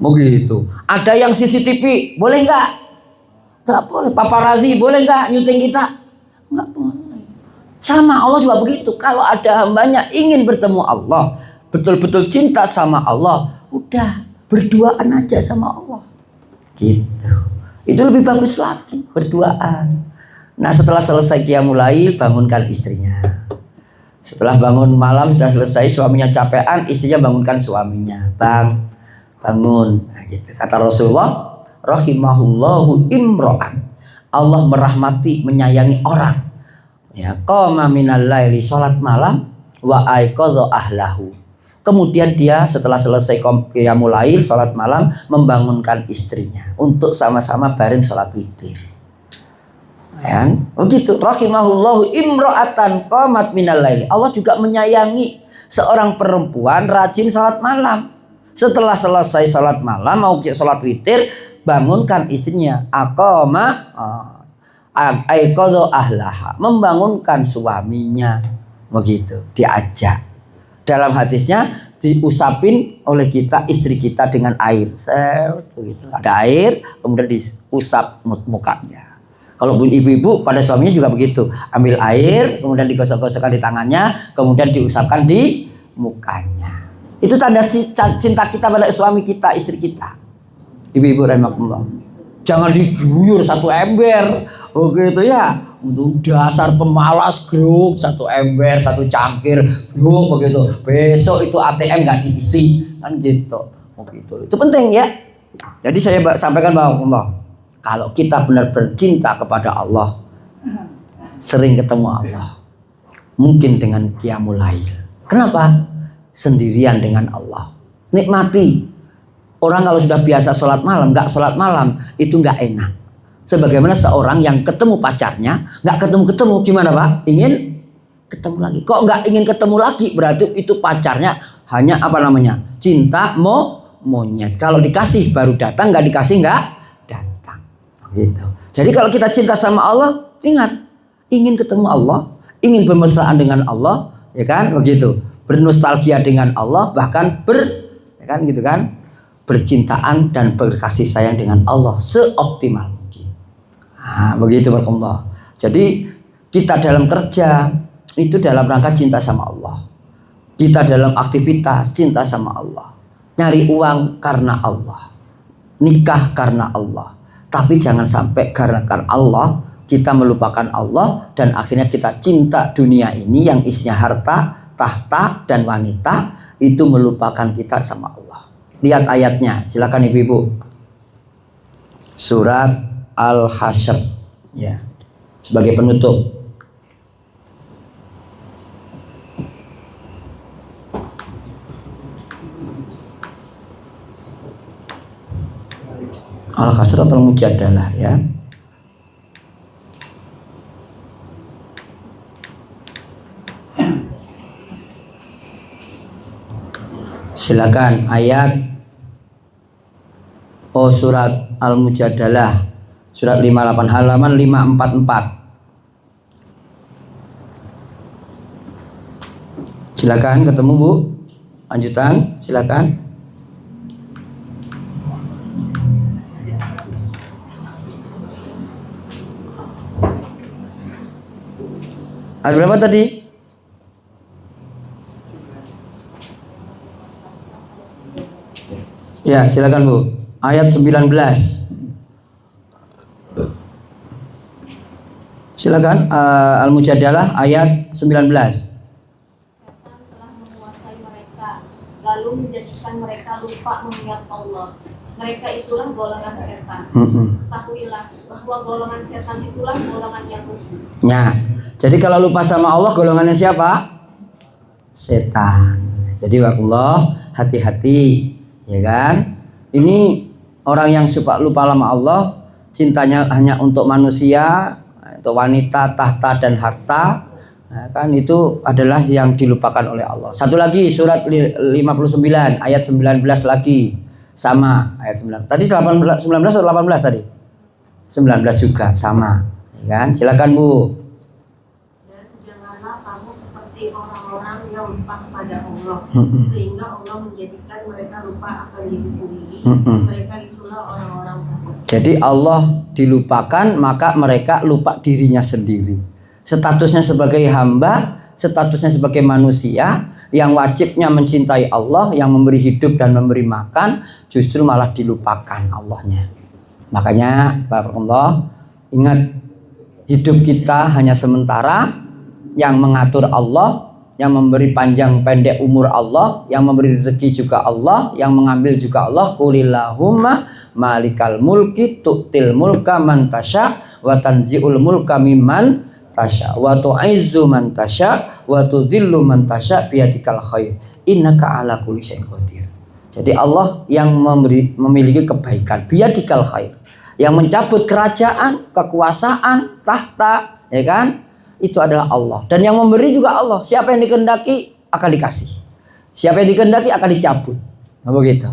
Begitu. Ada yang CCTV, boleh nggak? Nggak boleh. Paparazi, boleh nggak nyuting kita? Nggak boleh. Sama Allah juga begitu. Kalau ada hambanya ingin bertemu Allah, betul-betul cinta sama Allah, udah berduaan aja sama Allah. Gitu. Itu lebih bagus lagi, berduaan. Nah, setelah selesai qiyamul lail, bangunkan istrinya. Setelah bangun malam sudah selesai, suaminya capean, istrinya bangunkan suaminya. Bang, bangun. Nah, gitu. Kata Rasulullah, rahimahullahu imro'an. Allah merahmati, menyayangi orang. Ya, qama minal laili, salat malam, wa aiqadha ahlahu. Kemudian dia setelah selesai qiyamul lail, salat malam, membangunkan istrinya untuk sama-sama bareng salat witir. Ya, begitu. Rahimahullahu imro'atan qamat minal laili. Allah juga menyayangi seorang perempuan rajin salat malam. Setelah selesai salat malam, mau salat witir, bangunkan istrinya. Aqama aiqadha ahlaha, membangunkan suaminya. Begitu, diajak. Dalam hadisnya diusapin oleh kita istri kita dengan air. Begitu. Ada air, kemudian diusap mukanya. Kalau ibu-ibu pada suaminya juga begitu. Ambil air, kemudian digosok-gosokkan di tangannya, kemudian diusapkan di mukanya. Itu tanda cinta kita pada suami kita, istri kita. Ibu-ibu rahimakumullah. Jangan diguyur satu ember. Begitu ya. Untuk dasar pemalas, gruk, satu ember, satu cangkir, gruk, begitu. Besok itu ATM nggak diisi, kan gitu. Begitu. Itu penting ya. Jadi saya sampaikan bahwa Allah, kalau kita benar-benar cinta kepada Allah, sering ketemu Allah, mungkin dengan qiyamul lail. Kenapa? Sendirian dengan Allah. Nikmati. Orang kalau sudah biasa sholat malam, nggak sholat malam, itu nggak enak. Sebagaimana seorang yang ketemu pacarnya, nggak ketemu-ketemu, gimana Pak? Ingin ketemu lagi. Kok nggak ingin ketemu lagi? Berarti itu pacarnya hanya apa namanya? Cinta monyet. Kalau dikasih baru datang, nggak dikasih nggak datang. Gitu. Jadi kalau kita cinta sama Allah, ingat, ingin ketemu Allah, ingin bermesraan dengan Allah, ya kan? Begitu. Bernostalgia dengan Allah, bahkan ya kan gitu kan? Bercintaan dan berkasih sayang dengan Allah seoptimal mungkin. Nah, begitu Allah. Jadi kita dalam kerja itu dalam rangka cinta sama Allah. Kita dalam aktivitas cinta sama Allah. Nyari uang karena Allah. Nikah karena Allah. Tapi jangan sampai karena Allah kita melupakan Allah dan akhirnya kita cinta dunia ini yang isinya harta, tahta dan wanita, itu melupakan kita sama Allah. Lihat ayatnya, silakan ibu-ibu. Surat Al-Hasyr, ya, sebagai penutup. Al-Hasyr atau Al-Mujadalah, ya. Silakan ayat surat Al-Mujadalah surat 58 halaman 544. Silakan ketemu Bu. Lanjutan, silakan. Ayat berapa tadi? Ya, silakan Bu. Ayat 19. Silakan Al-Mujadalah ayat 19. Setan telah menguasai mereka, lalu menjadikan mereka lupa mengingat Allah. Mereka itulah golongan setan. Ketahuilah bahwa golongan setan itulah golongan yang rugi. Nah, jadi kalau lupa sama Allah golongannya siapa? Setan. Jadi wakullah, hati-hati. Ya kan? Ini orang yang suka lupa sama Allah, cintanya hanya untuk manusia, untuk wanita, tahta dan harta, ya kan? Itu adalah yang dilupakan oleh Allah. Satu lagi surat 59 ayat 19 lagi. Sama ayat 19. Tadi 19 atau 18 tadi? 19 juga sama, ya kan? Silakan Bu. Dan janganlah kamu seperti orang-orang yang lupa kepada kepada Allah, sehingga Allah menjadikan mereka lupa akan diri sendiri. Mereka itulah orang-orang kafir. Jadi Allah dilupakan, maka mereka lupa dirinya sendiri. Statusnya sebagai hamba, statusnya sebagai manusia yang wajibnya mencintai Allah, yang memberi hidup dan memberi makan, justru malah dilupakan Allahnya. Makanya barakallah, ingat, hidup kita hanya sementara, yang mengatur Allah, yang memberi panjang pendek umur Allah, yang memberi rezeki juga Allah, yang mengambil juga Allah. Qulillahumma malikal mulki tu'til mulka man tasya wa tanzi'ul mulka mimman tasya wa tu'izzu man tasya wa tudhillu man tasya biyadikal khair innaka ala kulli syai'in qadir. Jadi Allah yang memiliki kebaikan, biyadikal khair, yang mencabut kerajaan, kekuasaan, tahta, ya kan? Itu adalah Allah. Dan yang memberi juga Allah. Siapa yang dikehendaki akan dikasih. Siapa yang dikehendaki akan dicabut. Nah, begitu.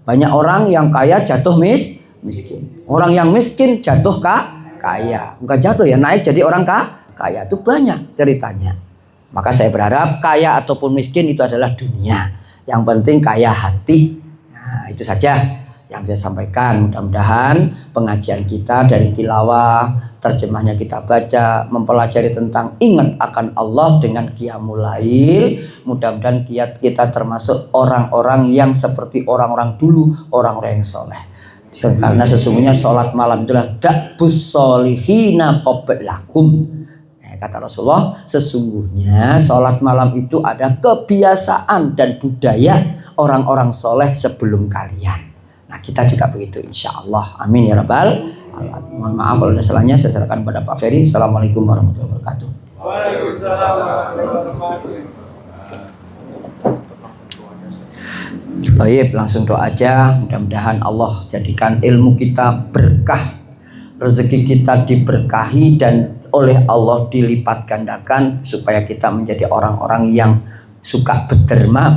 Banyak orang yang kaya jatuh miskin. Orang yang miskin jatuh kaya. Bukan jatuh ya, naik jadi orang kaya. Itu banyak ceritanya. Maka saya berharap kaya ataupun miskin itu adalah dunia. Yang penting kaya hati. Nah, itu saja yang saya sampaikan. Mudah-mudahan pengajian kita dari tilawah, terjemahnya kita baca, mempelajari tentang ingat akan Allah dengan qiyamul lail. Mudah-mudahan kita termasuk orang-orang yang seperti orang-orang dulu, orang-orang yang soleh. Karena sesungguhnya sholat malam itulah da'bus sholihina qablakum. Kata Rasulullah, sesungguhnya sholat malam itu ada kebiasaan dan budaya orang-orang soleh sebelum kalian. Nah, kita juga begitu insya Allah. Amin ya rabbal alamin. Mohon maaf kalau ada salahnya, saya serahkan pada Pak Ferry. Assalamualaikum warahmatullahi wabarakatuh. Waalaikumsalam warahmatullahi wabarakatuh. Baik, langsung doa aja. Mudah-mudahan Allah jadikan ilmu kita berkah, rezeki kita diberkahi dan oleh Allah dilipat gandakan, supaya kita menjadi orang-orang yang suka berderma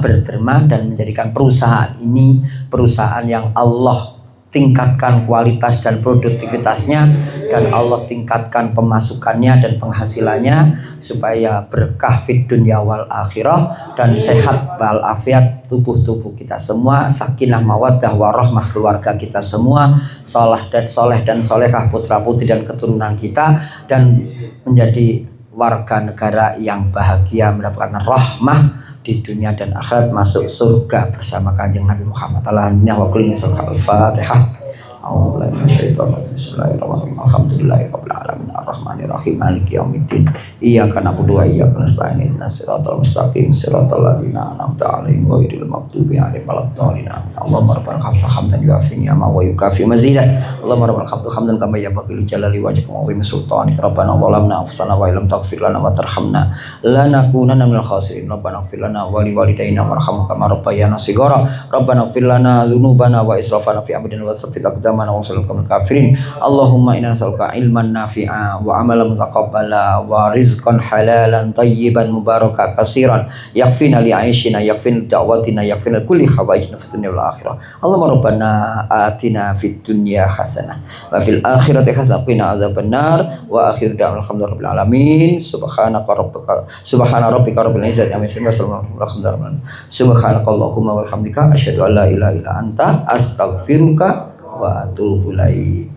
dan menjadikan perusahaan ini perusahaan yang Allah tingkatkan kualitas dan produktivitasnya, dan Allah tingkatkan pemasukannya dan penghasilannya, supaya berkah fid dunya wal akhirah, dan sehat walafiat tubuh kita semua, sakinah mawaddah warahmah keluarga kita semua, soleh dan solehah putra putri dan keturunan kita, dan menjadi warga negara yang bahagia, mendapatkan rahmah di dunia dan akhirat, masuk surga bersama Kanjeng Nabi Muhammad Al-Fatihah. Bismillahirrahmanirrahim. Alhamdulillahirabbil alamin arrahmanir rahim maliki yaumiddin. Iyyaka na'budu wa iyyaka nasta'in. Ihdinas siratal mustaqim siratal ladzina an'amta 'alaihim ghairil maghdubi 'alaihim waladdallin. Allahumma rabbana lakal hamdan yu'affi ni'ama wa yukafi mazidah. Allahumma rabbana lakal hamdan kama yanbaghi li jalali wajhika wa 'azimi sultanika. Rabbana zalamna anfusana wa illam taghfir lana wa tarhamna lanakunanna minal khasirin. Rabbana ighfir lana wa liwalidayna warhamhum kama rabbayana shighara. Rabbana ighfir lana dzunubana wa israfana fi amrina wa tsabbit aqdamana wa sallallahu kafirin. Allahumma inna nas'aluka ilman nafi'a wa amalan mutaqabbala wa rizqan halalan tayyiban mubaraka katsiran yakfina li 'aishina yakfina da'watina yakfina kulli hawaijina fid dunya wal akhirah. Allahumma rabbana atina fid dunya hasanah wa fil akhirati hasanah wa qina adzabannar. Wa akhir da'wana alhamdulillahi alamin. Subhana rabbika rabbil izzati amma yasifun wa salamun subhanakallahumma wa bihamdika asyhadu an la ilaha illa anta astaghfiruka wa atubu ilaik.